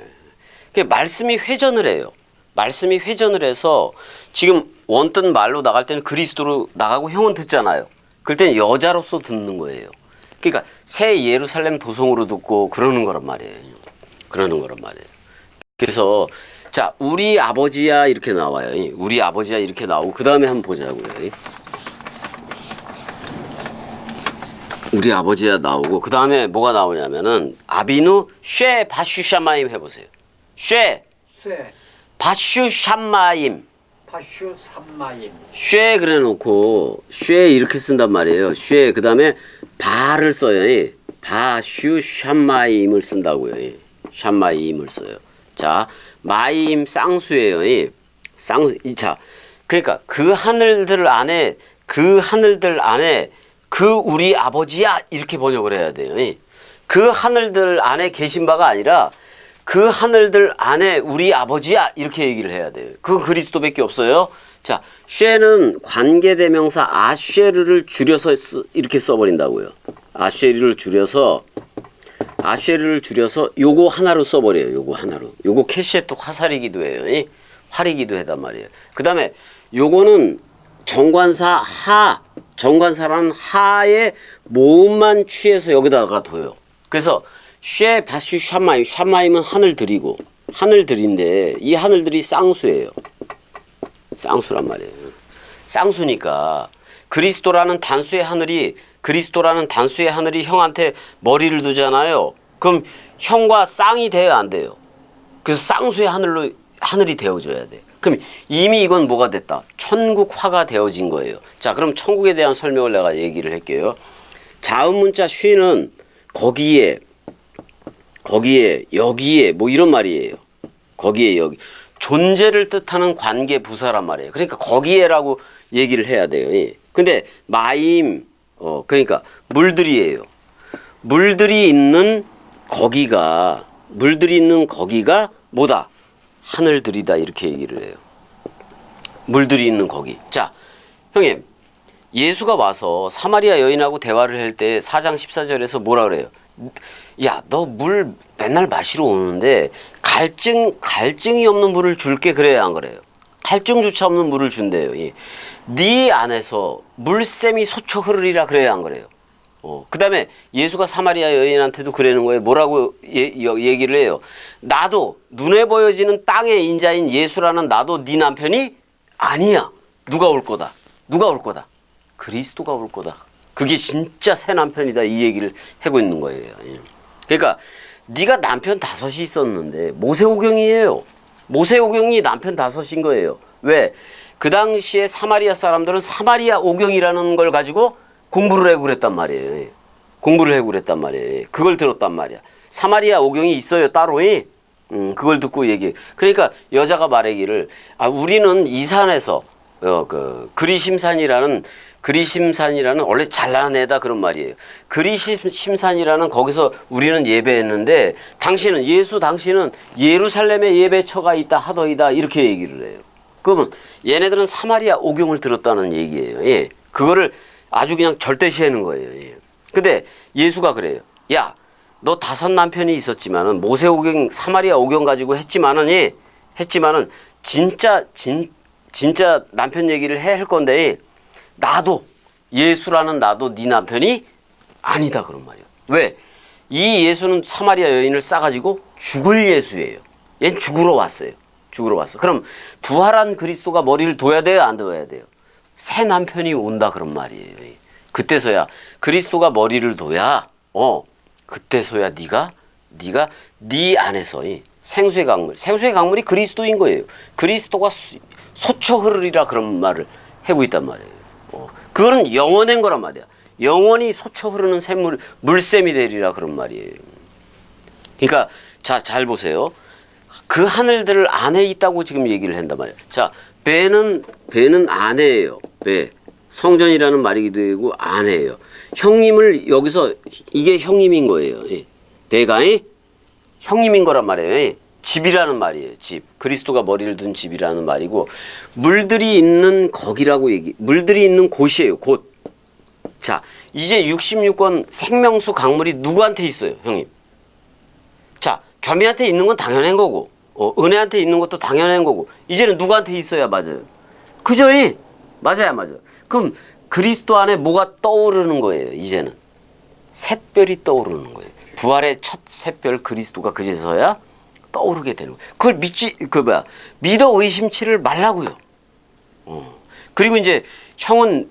그 말씀이 회전을 해요. 말씀이 회전을 해서 지금 원뜬 말로 나갈 때는 그리스도로 나가고 형은 듣잖아요. 그럴 때는 여자로서 듣는 거예요. 그러니까 새 예루살렘 도성으로 듣고 그러는 거란 말이에요. 그러는 거란 말이에요. 그래서 자, 우리 아버지야 이렇게 나와요. 우리 아버지야 이렇게 나오고 그 다음에 한번 보자고요. 우리 아버지야 나오고 그 다음에 뭐가 나오냐면은 아비누 쉐 바슈샤마임 해보세요. 쉐 쇠 바슈샤마임. 파슈 삼마임 쉐 그래놓고 쉐 이렇게 쓴단 말이에요. 쉐 그 다음에 바를 써요. 바슈샤마임을 쓴다고요. 샴마임을 써요. 자, 마임 쌍수예요. 쌍수. 자, 그러니까 그 하늘들 안에 그 우리 아버지야 이렇게 번역을 해야 돼요. 그 하늘들 안에 계신 바가 아니라 그 하늘들 안에 우리 아버지야 이렇게 얘기를 해야 돼요. 그 그리스도밖에 없어요. 자, 쉐는 관계대명사 아쉐르를 줄여서 이렇게 써버린다고요. 아쉐르를 줄여서 요거 하나로 써버려요. 요거 하나로. 요거 캐시에토 화살이기도 해요. 활이기도 하단 말이에요. 그 다음에 요거는 정관사라는 하의 모음만 취해서 여기다가 둬요. 그래서 쉐 바슈 샤마임은 하늘들인데 이 하늘들이 쌍수예요. 쌍수란 말이에요. 쌍수니까 그리스도라는 단수의 하늘이 형한테 머리를 두잖아요. 그럼 형과 쌍이 돼야 안 돼요. 그래서 쌍수의 하늘이 되어줘야 돼. 그럼 이미 이건 뭐가 됐다? 천국화가 되어진 거예요. 자, 그럼 천국에 대한 설명을 내가 얘기를 할게요. 자음 문자 쉬는 거기에 여기에 뭐 이런 말이에요. 거기에 여기 존재를 뜻하는 관계 부사란 말이에요. 그러니까 거기에라고 얘기를 해야 돼요. 근데 마임 그러니까 물들이에요. 물들이 있는 거기가 뭐다? 하늘들이다 이렇게 얘기를 해요. 물들이 있는 거기. 자, 형님, 예수가 와서 사마리아 여인하고 대화를 할 때 4장 14절에서 뭐라 그래요? 야, 너 물 맨날 마시러 오는데 갈증이 없는 물을 줄게 그래야 안 그래요? 갈증조차 없는 물을 준대요. 네 안에서 물샘이 솟쳐 흐르리라 그래야 안 그래요? 그 다음에 예수가 사마리아 여인한테도 그러는 거예요. 뭐라고 얘기를 해요? 나도 눈에 보여지는 땅의 인자인 예수라는 나도 네 남편이 아니야. 누가 올 거다? 그리스도가 올 거다. 그게 진짜 새 남편이다. 이 얘기를 하고 있는 거예요. 그러니까 네가 남편 5이 있었는데 모세오경이에요. 모세오경이 남편 5인 거예요. 왜? 그 당시에 사마리아 사람들은 사마리아 오경이라는 걸 가지고 공부를 하고 그랬단 말이에요. 그걸 들었단 말이야. 사마리아 오경이 있어요, 따로. 그걸 듣고 얘기해. 그러니까 여자가 말하기를, 우리는 이 산에서, 그리심산이라는 원래 잘난 애다 그런 말이에요. 그리심산이라는 거기서 우리는 예배했는데, 당신은 예루살렘에 예배처가 있다 하더이다 이렇게 얘기를 해요. 그러면 얘네들은 사마리아 오경을 들었다는 얘기예요. 그거를 아주 그냥 절대시하는 거예요. 근데 예수가 그래요. 야, 너 5 남편이 있었지만은 모세 오경, 사마리아 오경 가지고 했지만은 진짜 남편 얘기를 할 건데 예수라는 나도 네 남편이 아니다 그런 말이에요. 왜? 이 예수는 사마리아 여인을 싸가지고 죽을 예수예요. 얜 죽으러 왔어요. 그럼 부활한 그리스도가 머리를 둬야 돼요, 안 둬야 돼요? 새 남편이 온다 그런 말이에요. 그때서야 그리스도가 머리를 둬야 그때서야 네가 네 안에서 생수의 강물이 그리스도인 거예요. 그리스도가 솟쳐 흐르리라 그런 말을 하고 있단 말이에요. 그거는 영원한 거란 말이야. 영원히 솟쳐 흐르는 물샘이 되리라 그런 말이에요. 그러니까 자, 잘 보세요. 그 하늘들 안에 있다고 지금 얘기를 한단 말이야. 자, 배는 안에예요. 배. 성전이라는 말이기도 하고 안에예요. 형님을 여기서 이게 형님인 거예요. 배가 형님인 거란 말이에요. 집이라는 말이에요. 집. 그리스도가 머리를 둔 집이라는 말이고 물들이 있는 거기라고 물들이 있는 곳이에요. 곳. 자, 이제 66권 생명수 강물이 누구한테 있어요, 형님? 자, 겸이한테 있는 건 당연한 거고, 은혜한테 있는 것도 당연한 거고, 이제는 누구한테 있어야 맞아요? 그죠? 맞아요, 맞아요. 그럼 그리스도 안에 뭐가 떠오르는 거예요, 이제는? 샛별이 떠오르는 거예요. 부활의 첫 샛별 그리스도가 그제서야 떠오르게 되는 거예요. 그걸 믿어 의심치를 말라고요. 그리고 이제 형은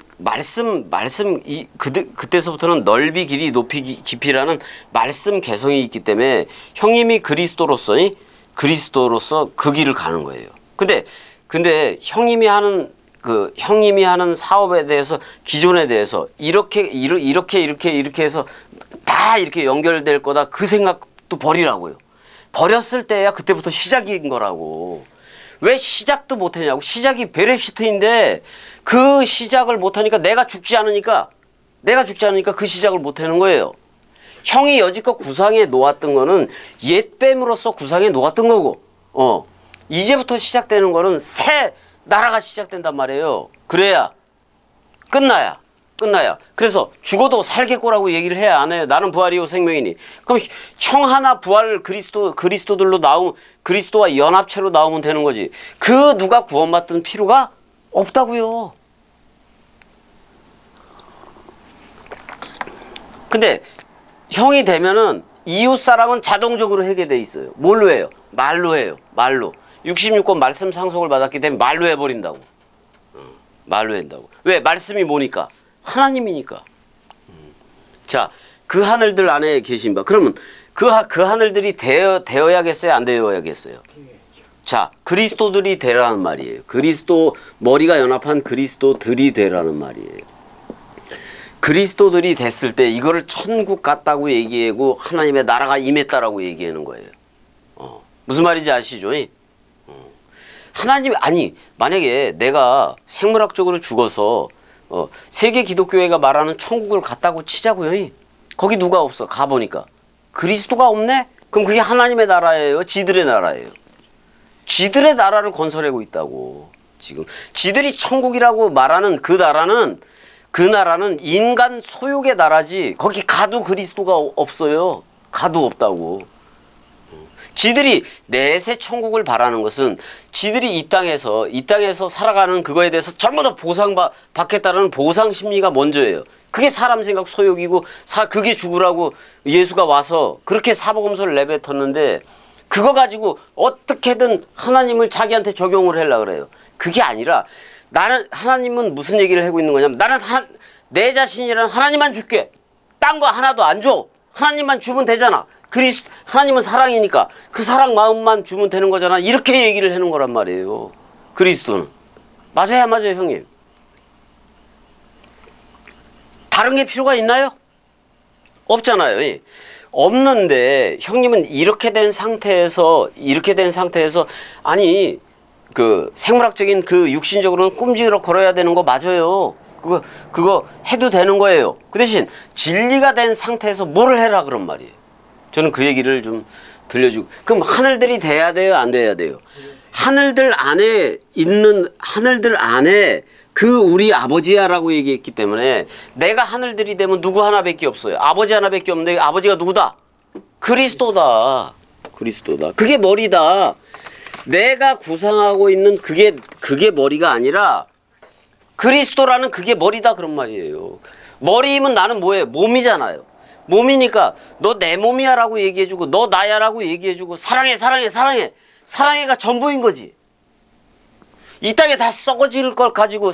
그때서부터는 넓이, 길이, 높이, 깊이라는 말씀 개성이 있기 때문에 형님이 그리스도로서 그 길을 가는 거예요. 근데 형님이 하는 사업에 대해서 기존에 대해서 이렇게 해서 다 이렇게 연결될 거다 그 생각도 버리라고요. 버렸을 때야 그때부터 시작인 거라고. 왜 시작도 못하냐고. 시작이 베레시트인데 그 시작을 못하니까 내가 죽지 않으니까 그 시작을 못하는 거예요. 형이 여지껏 구상해 놓았던 거는 옛뱀으로서 구상해 놓았던 거고 이제부터 시작되는 거는 새 나라가 시작된단 말이에요. 그래야 끝나야. 그래서 죽어도 살겠고라고 얘기를 해야 안 해요. 나는 부활이요 생명이니. 그럼 형 하나 부활 그리스도들로 그리스도와 연합체로 나오면 되는 거지. 그 누가 구원받던 필요가 없다고요. 근데 형이 되면은 이웃 사랑은 자동적으로 하게 돼 있어요. 뭘로 해요? 말로 해요. 말로. 66권 말씀 상속을 받았기 때문에 말로 해버린다고. 말로 한다고. 왜? 말씀이 뭐니까? 하나님이니까. 자, 그 하늘들 안에 계신 바. 그러면 그 하늘들이 되어야겠어요? 안 되어야겠어요? 자, 그리스도들이 되라는 말이에요. 그리스도 머리가 연합한 그리스도들이 되라는 말이에요. 그리스도들이 됐을 때 이거를 천국 같다고 얘기하고 하나님의 나라가 임했다라고 얘기하는 거예요. 무슨 말인지 아시죠? 만약에 내가 생물학적으로 죽어서 세계 기독교회가 말하는 천국을 갔다고 치자고요. 거기 누가 없어. 가보니까 그리스도가 없네? 그럼 그게 하나님의 나라예요? 지들의 나라예요? 지들의 나라를 건설하고 있다고. 지금 지들이 천국이라고 말하는 그 나라는 인간 소욕의 나라지. 거기 가도 그리스도가 없어요. 가도 없다고. 지들이 내세 천국을 바라는 것은 지들이 이 땅에서 살아가는 그거에 대해서 전부 다 보상받겠다는 보상 심리가 먼저예요. 그게 사람 생각 소욕이고 그게 죽으라고 예수가 와서 그렇게 사복음서를 내뱉었는데 그거 가지고 어떻게든 하나님을 자기한테 적용을 하려고 그래요. 그게 아니라 하나님은 무슨 얘기를 하고 있는 거냐면 내 자신이란 하나님만 줄게. 딴 거 하나도 안 줘. 하나님만 주면 되잖아. 하나님은 사랑이니까 그 사랑 마음만 주면 되는 거잖아. 이렇게 얘기를 하는 거란 말이에요. 그리스도는. 맞아요, 형님? 다른 게 필요가 있나요? 없잖아요. 없는데 형님은 이렇게 된 상태에서 아니 그 생물학적인 그 육신적으로는 꼼지로 걸어야 되는 거 맞아요. 그거 해도 되는 거예요. 그 대신 진리가 된 상태에서 뭐를 해라 그런 말이에요. 저는 그 얘기를 좀 들려주고. 그럼 하늘들이 돼야 돼요? 안 돼야 돼요? 하늘들 안에 그 우리 아버지야라고 얘기했기 때문에 내가 하늘들이 되면 누구 하나밖에 없어요. 아버지 하나밖에 없는데 아버지가 누구다? 그리스도다. 그게 머리다. 내가 구상하고 있는 그게 머리가 아니라 그리스도라는 그게 머리다 그런 말이에요. 머리이면 나는 뭐예요? 몸이잖아요. 몸이니까 너 내 몸이야 라고 얘기해주고 너 나야 라고 얘기해주고 사랑해가 전부인 거지. 이 땅에 다 썩어질 것 가지고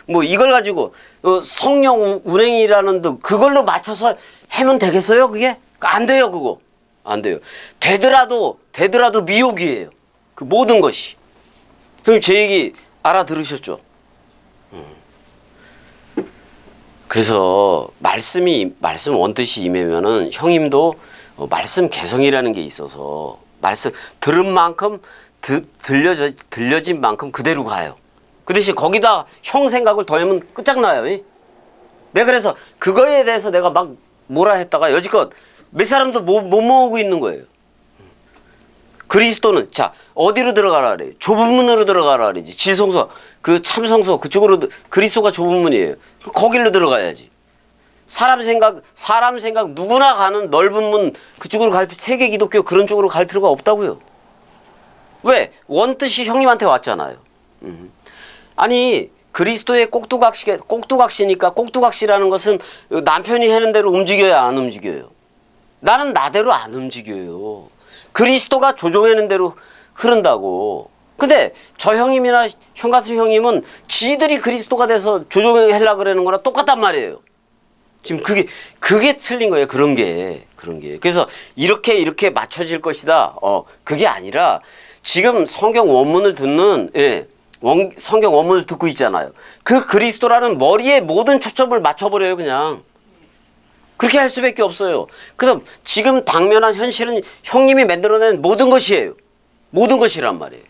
뭐 이걸 가지고 성령 운행이라는 그걸로 맞춰서 하면 되겠어요? 그게? 안 돼요. 그거 안 돼요. 되더라도 미혹이에요. 그 모든 것이. 형님 제 얘기 알아들으셨죠? 그래서 말씀 원뜻이 임하면은 형님도 말씀 개성이라는 게 있어서 말씀 들은 만큼 들려진 만큼 그대로 가요. 그 대신 거기다 형 생각을 더하면 끝장나요. 내가 그래서 그거에 대해서 내가 막 뭐라 했다가 여지껏 몇 사람도 못 모으고 있는 거예요. 그리스도는 자 어디로 들어가라 그래요? 좁은 문으로 들어가라 그러지. 지성소 그 참성소 그쪽으로 그리스도가 좁은 문이에요. 거길로 들어가야지. 사람 생각 누구나 가는 넓은 문 그쪽으로 세계 기독교 그런 쪽으로 갈 필요가 없다고요. 왜? 원뜻이 형님한테 왔잖아요. 아니 그리스도의 꼭두각시니까 꼭두각시라는 것은 남편이 하는 대로 움직여야 안 움직여요. 나는 나대로 안 움직여요. 그리스도가 조종하는 대로 흐른다고. 근데 저 형님이나 형 같은 형님은 지들이 그리스도가 돼서 조종하려고 그러는 거랑 똑같단 말이에요. 지금 그게 틀린 거예요. 그런 게. 그래서 이렇게 맞춰질 것이다. 그게 아니라 지금 성경 원문을 듣는, 예, 성경 원문을 듣고 있잖아요. 그 그리스도라는 머리에 모든 초점을 맞춰버려요, 그냥. 그렇게 할 수밖에 없어요. 그럼 지금 당면한 현실은 형님이 만들어낸 모든 것이에요. 모든 것이란 말이에요.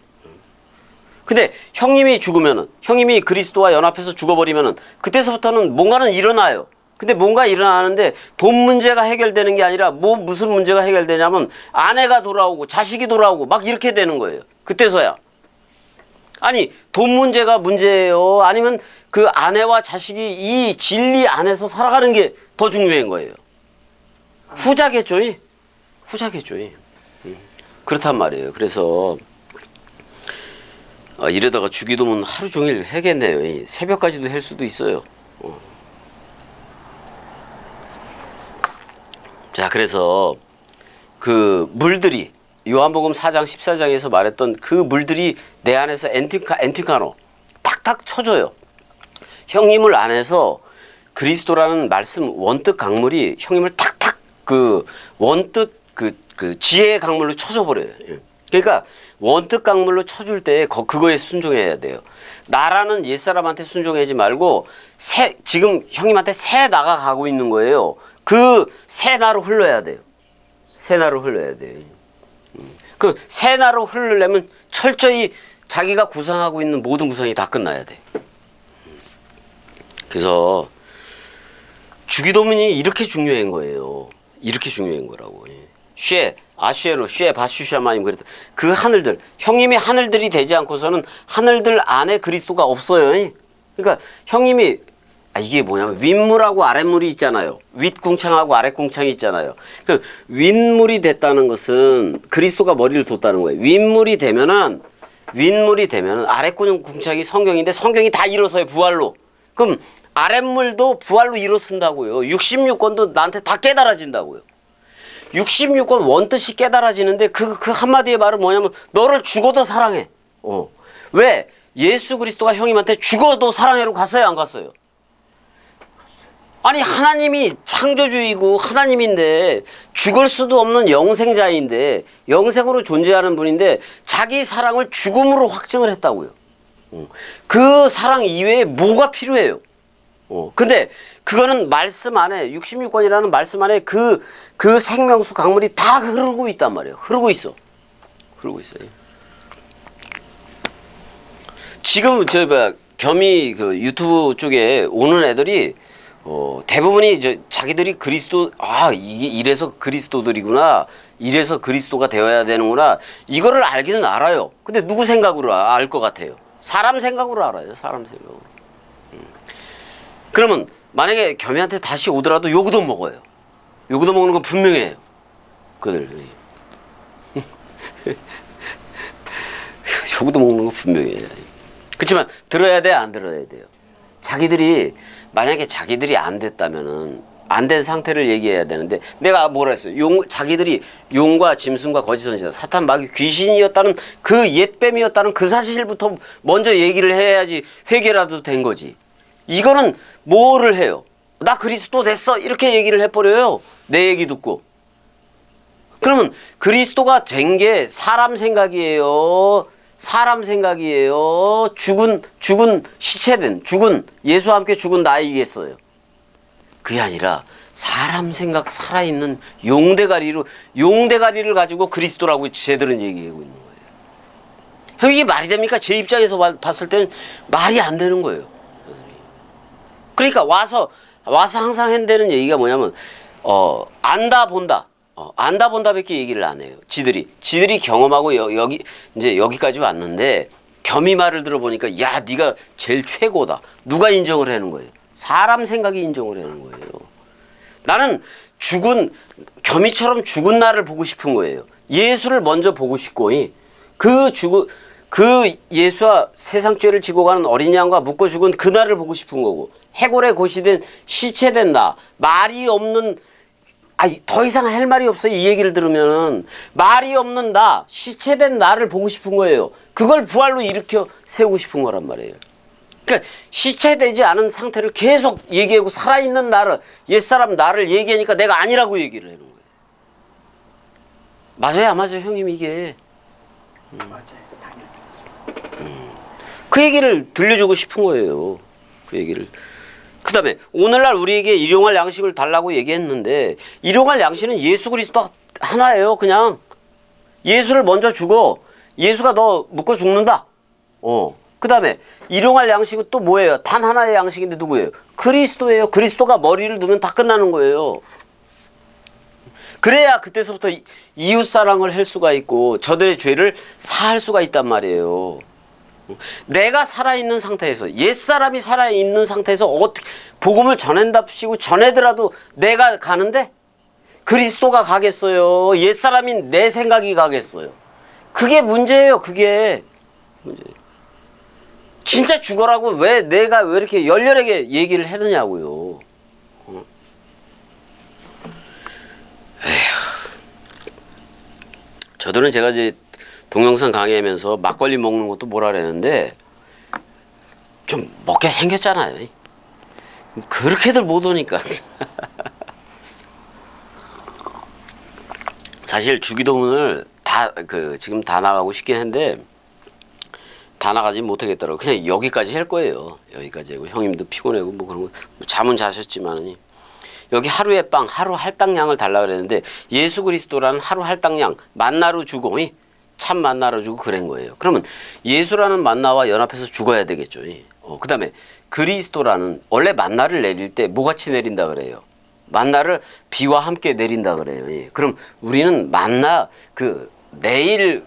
근데 형님이 죽으면은, 형님이 그리스도와 연합해서 죽어버리면은, 그때서부터는 뭔가는 일어나요. 근데 뭔가 일어나는데 돈 문제가 해결되는 게 아니라 무슨 문제가 해결되냐면 아내가 돌아오고 자식이 돌아오고 막 이렇게 되는 거예요. 그때서야. 아니 돈 문제가 문제예요? 아니면 그 아내와 자식이 이 진리 안에서 살아가는 게 더 중요한 거예요. 후자겠죠. 그렇단 말이에요. 그래서 이러다가 주기도문 하루 종일 해겠네요. 새벽까지도 할 수도 있어요. 자, 그래서 그 물들이 요한복음 4장 14장에서 말했던 그 물들이 내 안에서 엔티카노 탁탁 쳐줘요. 형님을 안에서 그리스도라는 말씀 원뜻 강물이 형님을 탁탁 그 원뜻 그 지혜의 강물로 쳐줘 버려요. 그러니까 원뜻 강물로 쳐줄 때 그거에 순종해야 돼요. 나라는 옛사람한테 순종하지 말고 지금 형님한테 새 나가 가고 있는 거예요. 그 새 나로 흘러야 돼요. 새 나로 흘러야 돼요. 그 새 나로 흐르려면 철저히 자기가 구상하고 있는 모든 구상이 다 끝나야 돼. 그래서 주기도문이 이렇게 중요한 거예요. 이렇게 중요한 거라고. 아쉐로 바슈샤마님 그랬다. 그 하늘들, 형님이 하늘들이 되지 않고서는 하늘들 안에 그리스도가 없어요. 그러니까 형님이 이게 뭐냐면 윗물하고 아랫물이 있잖아요. 윗궁창하고 아랫궁창이 있잖아요. 그 윗물이 됐다는 것은 그리스도가 머리를 뒀다는 거예요. 윗물이 되면은 아랫궁창이 성경인데 성경이 다 일어서요. 부활로. 그럼 아랫물도 부활로 일어선다고요. 66권도 나한테 다 깨달아진다고요. 66권 원뜻이 깨달아지는데 그 한마디의 말은 뭐냐면 너를 죽어도 사랑해. 왜? 예수 그리스도가 형님한테 죽어도 사랑해로 갔어요? 안 갔어요? 아니 하나님이 창조주이고 하나님인데 죽을 수도 없는 영생자인데 영생으로 존재하는 분인데 자기 사랑을 죽음으로 확증을 했다고요. 그 사랑 이외에 뭐가 필요해요? 근데 그거는 말씀 안에 66권이라는 말씀 안에 그 생명수 강물이 다 흐르고 있단 말이에요. 흐르고 있어요. 지금 겸이 그 유튜브 쪽에 오는 애들이 대부분이 자기들이 그리스도 이게 이래서 그리스도들이구나. 이래서 그리스도가 되어야 되는구나. 이거를 알기는 알아요. 근데 누구 생각으로 알 것 같아요? 사람 생각으로 알아요. 사람 생각으로. 그러면 만약에 겸이한테 다시 오더라도 요구도 먹어요. 요구도 먹는 건 분명해요. 그들. 요구도 먹는 건 분명해요. 그렇지만 들어야 돼, 안 들어야 돼요? 만약에 자기들이 안 됐다면은 안 된 상태를 얘기해야 되는데 내가 뭐라 했어요? 자기들이 용과 짐승과 거짓 선지자, 사탄 마귀 귀신이었다는 그 옛뱀이었다는 그 사실부터 먼저 얘기를 해야지 회개라도 된 거지. 이거는 뭐를 해요? 나 그리스도 됐어 이렇게 얘기를 해버려요. 내 얘기 듣고. 그러면 그리스도가 된 게 사람 생각이에요? 죽은 죽은 예수와 함께 죽은 나이겠어요? 그게 아니라 사람 생각 살아있는 용대가리를 가지고 그리스도라고 제대로 얘기하고 있는 거예요. 형 이게 말이 됩니까? 제 입장에서 봤을 때는 말이 안 되는 거예요. 그러니까 와서 항상 한다는 얘기가 뭐냐면 안다 본다. 안다 본다밖에 얘기를 안 해요. 지들이 경험하고 여기 이제 여기까지 왔는데 겸이 말을 들어보니까 야 네가 제일 최고다. 누가 인정을 하는 거예요? 사람 생각이 인정을 하는 거예요. 나는 겸이처럼 죽은 나를 보고 싶은 거예요. 예수를 먼저 보고 싶고 그 예수와 세상 죄를 지고 가는 어린 양과 묶어 죽은 그 나를 보고 싶은 거고 해골에 고시된 시체된 나 말이 없는 더 이상 할 말이 없어요. 이 얘기를 들으면 말이 없는 나 시체된 나를 보고 싶은 거예요. 그걸 부활로 일으켜 세우고 싶은 거란 말이에요. 그러니까 시체되지 않은 상태를 계속 얘기하고 살아있는 나를 옛사람 나를 얘기하니까 내가 아니라고 얘기를 하는 거예요. 맞아요 안 맞아요 형님 이게. 맞아요. 당연히. 그 얘기를 들려주고 싶은 거예요. 그 얘기를. 그 다음에 오늘날 우리에게 일용할 양식을 달라고 얘기했는데 일용할 양식은 예수 그리스도 하나예요. 그냥 예수를 먼저 주고 예수가 너 묶어 죽는다. 그 다음에 일용할 양식은 또 뭐예요? 단 하나의 양식인데 누구예요? 그리스도예요. 그리스도가 머리를 두면 다 끝나는 거예요. 그래야 그때서부터 이웃사랑을 할 수가 있고 저들의 죄를 사할 수가 있단 말이에요. 내가 살아있는 상태에서 옛사람이 살아있는 상태에서 어떻게 복음을 전한답시고 전해더라도 내가 가는데 그리스도가 가겠어요? 옛사람인 내 생각이 가겠어요? 그게 문제예요. 그게 문제예요. 진짜 죽어라고 왜 내가 왜 이렇게 열렬하게 얘기를 하느냐고요. 저들은 제가 이제 동영상 강의하면서 막걸리 먹는 것도 뭐라 그랬는데 좀 먹게 생겼잖아요. 그렇게들 못 오니까. 사실 주기도문을 지금 다 나가고 싶긴 한데 다 나가지 못하겠더라고. 그냥 여기까지 할 거예요. 여기까지 하고 형님도 피곤하고 뭐 그런 거 잠은 자셨지만은 여기 하루의 빵, 하루 할당량을 달라 그랬는데 예수 그리스도라는 하루 할당량 만나로 주고 참 만나로 주고 그런 거예요. 그러면 예수라는 만나와 연합해서 죽어야 되겠죠. 그 다음에 그리스도라는 원래 만나를 내릴 때 뭐같이 내린다 그래요? 만나를 비와 함께 내린다 그래요. 그럼 우리는 만나 내일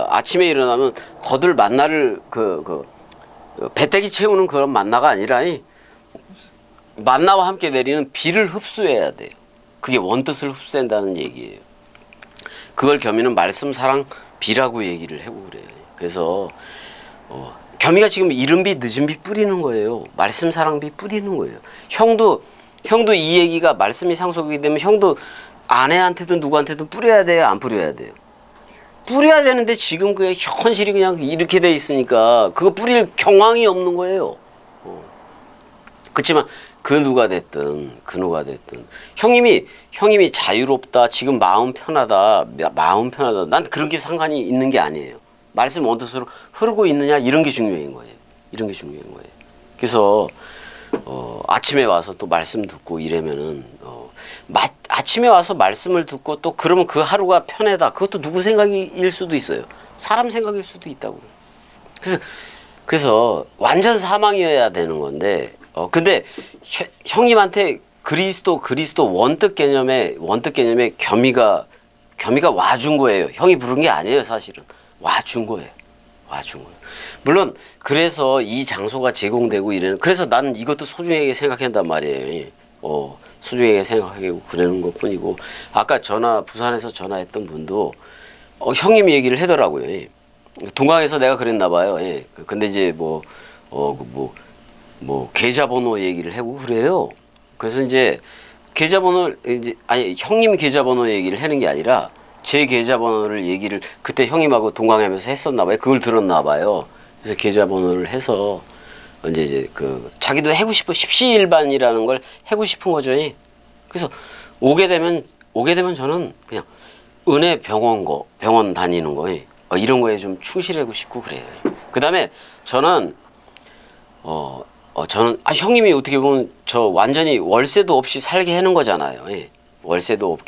아침에 일어나면 거들 만나를 배때기 채우는 그런 만나가 아니라 만나와 함께 내리는 비를 흡수해야 돼요. 그게 원뜻을 흡수한다는 얘기예요. 그걸 겸이는 말씀 사랑 비라고 얘기를 하고 그래요. 그래서 겸이가 지금 이른 비 늦은 비 뿌리는 거예요. 말씀 사랑 비 뿌리는 거예요. 형도 이 얘기가 말씀이 상속이기 때문에 형도 아내한테도 누구한테도 뿌려야 돼요? 안 뿌려야 돼요? 뿌려야 되는데 지금 그게 현실이 그냥 이렇게 돼 있으니까 그거 뿌릴 경황이 없는 거예요. 그렇지만 그 누가 됐든 형님이 자유롭다 지금 마음 편하다 난 그런 게 상관이 있는 게 아니에요. 말씀 원뜻으로 흐르고 있느냐 이런 게 중요한 거예요. 그래서 아침에 와서 또 말씀 듣고 이러면은 아침에 와서 말씀을 듣고 또 그러면 그 하루가 편하다 그것도 누구 생각일 수도 있어요. 사람 생각일 수도 있다고. 그래서 완전 사망이어야 되는 건데 근데 형님한테 그리스도 원뜻 개념에 겸이가 와준 거예요. 형이 부른 게 아니에요. 사실은 와준 거예요. 물론 그래서 이 장소가 제공되고 이래는 그래서 나는 이것도 소중하게 생각한단 말이에요. 소중하게 생각하고 그러는 것뿐이고 아까 부산에서 전화했던 분도 형님이 얘기를 하더라고요. 동강에서 내가 그랬나 봐요. 근데 이제 계좌번호 얘기를 하고 그래요. 그래서 이제 형님 계좌번호 얘기를 하는 게 아니라 제 계좌번호를 얘기를 그때 형님하고 동강하면서 했었나 봐요. 그걸 들었나 봐요. 그래서 계좌번호를 해서 이제 자기도 하고 싶어 십시일반이라는 걸 하고 싶은 거죠. 그래서 오게 되면 저는 그냥 은혜 병원 다니는 거 이런 거에 좀 충실하고 싶고 그래요. 그다음에 저는 형님이 어떻게 보면 저 완전히 월세도 없이 살게 해놓은 거잖아요. 월세도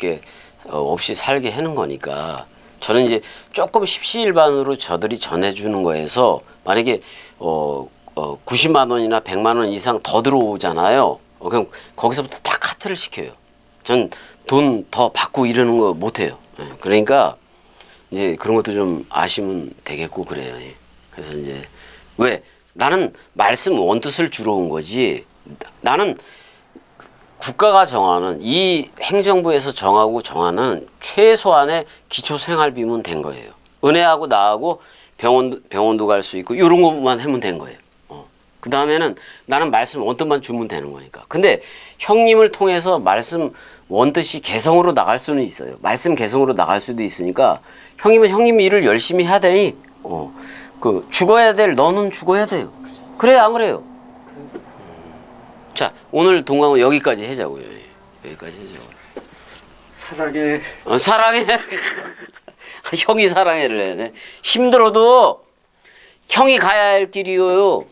없이 살게 해놓은 거니까 저는 이제 조금 십시일반으로 저들이 전해주는 거에서 만약에 90만 원이나 100만 원 이상 더 들어오잖아요. 그럼 거기서부터 다 카트를 시켜요. 전 돈 더 받고 이러는 거 못해요. 예, 그러니까 이제 그런 것도 좀 아시면 되겠고 그래요. 예. 그래서 이제 왜 나는 말씀 원뜻을 주러 온 거지. 나는 국가가 정하는 이 행정부에서 정하는 최소한의 기초생활비면 된 거예요. 은혜하고 나하고 병원도 갈 수 있고 이런 것만 하면 된 거예요. 그 다음에는 나는 말씀 원뜻만 주면 되는 거니까. 근데 형님을 통해서 말씀 원뜻이 개성으로 나갈 수는 있어요. 말씀 개성으로 나갈 수도 있으니까 형님은 형님 일을 열심히 해야 되니 그 죽어야 될 너는 죽어야 돼요. 그래요, 안 그래요? 자, 오늘 동강은 여기까지 하자고요. 여기까지 하자고요. 사랑해. 사랑해. 형이 사랑해를 해네. 힘들어도 형이 가야 할 길이요.